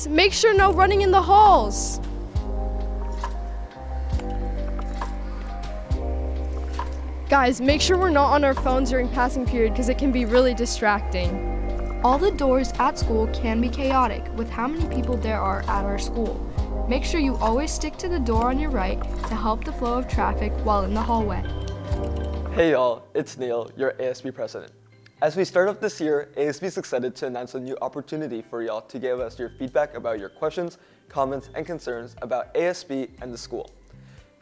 Guys, make sure no running in the halls. Guys, make sure we're not on our phones during passing period because it can be really distracting. All the doors at school can be chaotic with how many people there are at our school. Make sure you always stick to the door on your right to help the flow of traffic while in the hallway. Hey y'all, it's Neil, your ASB president. As we start off this year, ASB is excited to announce a new opportunity for y'all to give us your feedback about your questions, comments, and concerns about ASB and the school.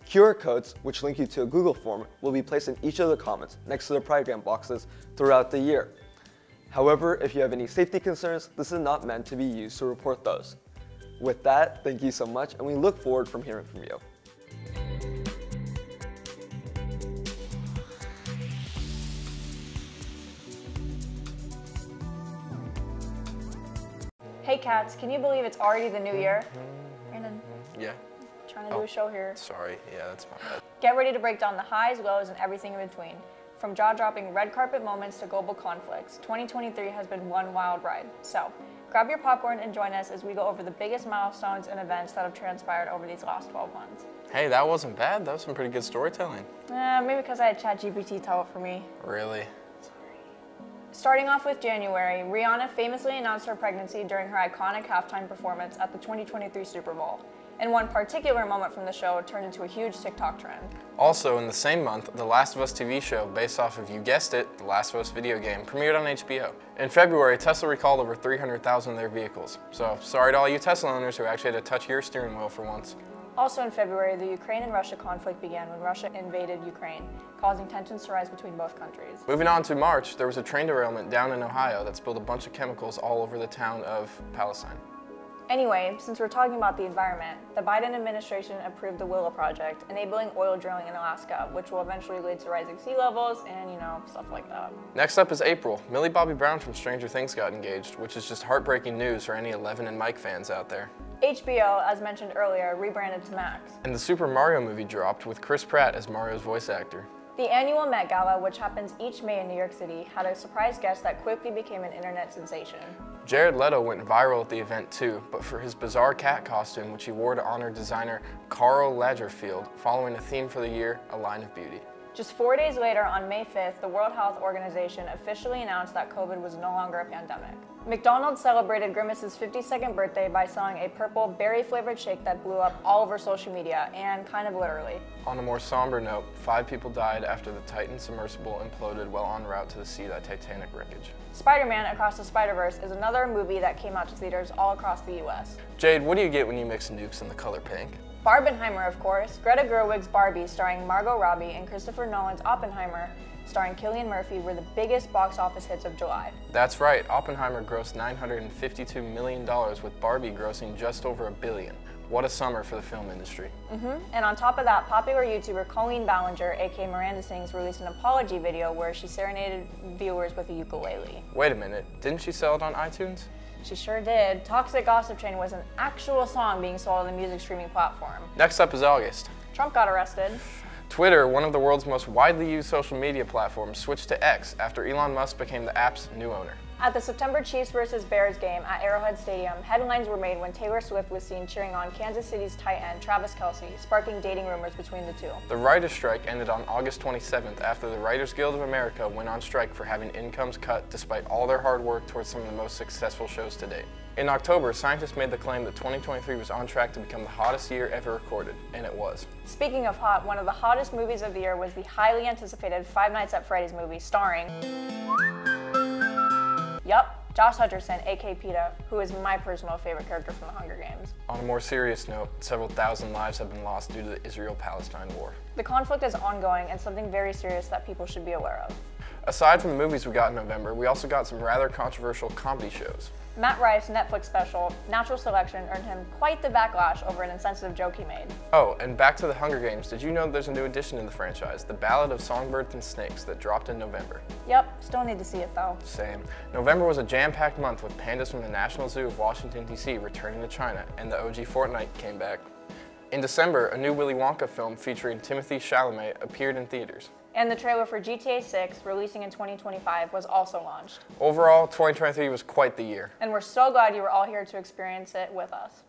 QR codes, which link you to a Google form, will be placed in each of the comments next to the program boxes throughout the year. However, if you have any safety concerns, this is not meant to be used to report those. With that, thank you so much, and we look forward from hearing from you. Hey cats, can you believe it's already the new year? Brandon. Yeah. Trying to do a show here. Sorry, yeah, that's my bad. Get ready to break down the highs, lows, and everything in between. From jaw-dropping red carpet moments to global conflicts, 2023 has been one wild ride. So, grab your popcorn and join us as we go over the biggest milestones and events that have transpired over these last 12 months. Hey, that wasn't bad. That was some pretty good storytelling. Maybe because I had ChatGPT tell it for me. Really? Starting off with January, Rihanna famously announced her pregnancy during her iconic halftime performance at the 2023 Super Bowl. And one particular moment from the show turned into a huge TikTok trend. Also, in the same month, The Last of Us TV show, based off of, you guessed it, The Last of Us video game, premiered on HBO. In February, Tesla recalled over 300,000 of their vehicles. So, sorry to all you Tesla owners who actually had to touch your steering wheel for once. Also in February, the Ukraine and Russia conflict began when Russia invaded Ukraine, causing tensions to rise between both countries. Moving on to March, there was a train derailment down in Ohio that spilled a bunch of chemicals all over the town of Palestine. Anyway, since we're talking about the environment, the Biden administration approved the Willow Project, enabling oil drilling in Alaska, which will eventually lead to rising sea levels and, stuff like that. Next up is April. Millie Bobby Brown from Stranger Things got engaged, which is just heartbreaking news for any 11 and Mike fans out there. HBO, as mentioned earlier, rebranded to Max. And the Super Mario movie dropped with Chris Pratt as Mario's voice actor. The annual Met Gala, which happens each May in New York City, had a surprise guest that quickly became an internet sensation. Jared Leto went viral at the event too, but for his bizarre cat costume, which he wore to honor designer Karl Lagerfeld, following a theme for the year, A Line of Beauty. Just 4 days later, on May 5th, the World Health Organization officially announced that COVID was no longer a pandemic. McDonald's celebrated Grimace's 52nd birthday by selling a purple berry-flavored shake that blew up all over social media, and kind of literally. On a more somber note, 5 people died after the Titan submersible imploded while en route to see that Titanic wreckage. Spider-Man Across the Spider-Verse is another movie that came out to theaters all across the US. Jade, what do you get when you mix nukes in the color pink? Barbenheimer, of course, Greta Gerwig's Barbie starring Margot Robbie and Christopher Nolan's Oppenheimer starring Cillian Murphy were the biggest box office hits of July. That's right, Oppenheimer grossed $952 million with Barbie grossing just over $1 billion. What a summer for the film industry. And on top of that, popular YouTuber Colleen Ballinger, aka Miranda Sings, released an apology video where she serenaded viewers with a ukulele. Wait a minute, didn't she sell it on iTunes? She sure did. Toxic Gossip Train was an actual song being sold on the music streaming platform. Next up is August. Trump got arrested. Twitter, one of the world's most widely used social media platforms, switched to X after Elon Musk became the app's new owner. At the September Chiefs vs. Bears game at Arrowhead Stadium, headlines were made when Taylor Swift was seen cheering on Kansas City's tight end Travis Kelce, sparking dating rumors between the two. The writers' strike ended on August 27th after the Writers Guild of America went on strike for having incomes cut despite all their hard work towards some of the most successful shows to date. In October, scientists made the claim that 2023 was on track to become the hottest year ever recorded, and it was. Speaking of hot, one of the hottest movies of the year was the highly anticipated Five Nights at Freddy's movie starring Josh Hutcherson, aka PETA, who is my personal favorite character from the Hunger Games. On a more serious note, several thousand lives have been lost due to the Israel-Palestine war. The conflict is ongoing and something very serious that people should be aware of. Aside from the movies we got in November, we also got some rather controversial comedy shows. Matt Rife's Netflix special, Natural Selection, earned him quite the backlash over an insensitive joke he made. Oh, and back to the Hunger Games, did you know there's a new addition in the franchise, The Ballad of Songbirds and Snakes, that dropped in November? Yep, still need to see it though. Same. November was a jam-packed month with pandas from the National Zoo of Washington, D.C. returning to China, and the OG Fortnite came back. In December, a new Willy Wonka film featuring Timothée Chalamet appeared in theaters. And the trailer for GTA 6, releasing in 2025, was also launched. Overall, 2023 was quite the year. And we're so glad you were all here to experience it with us.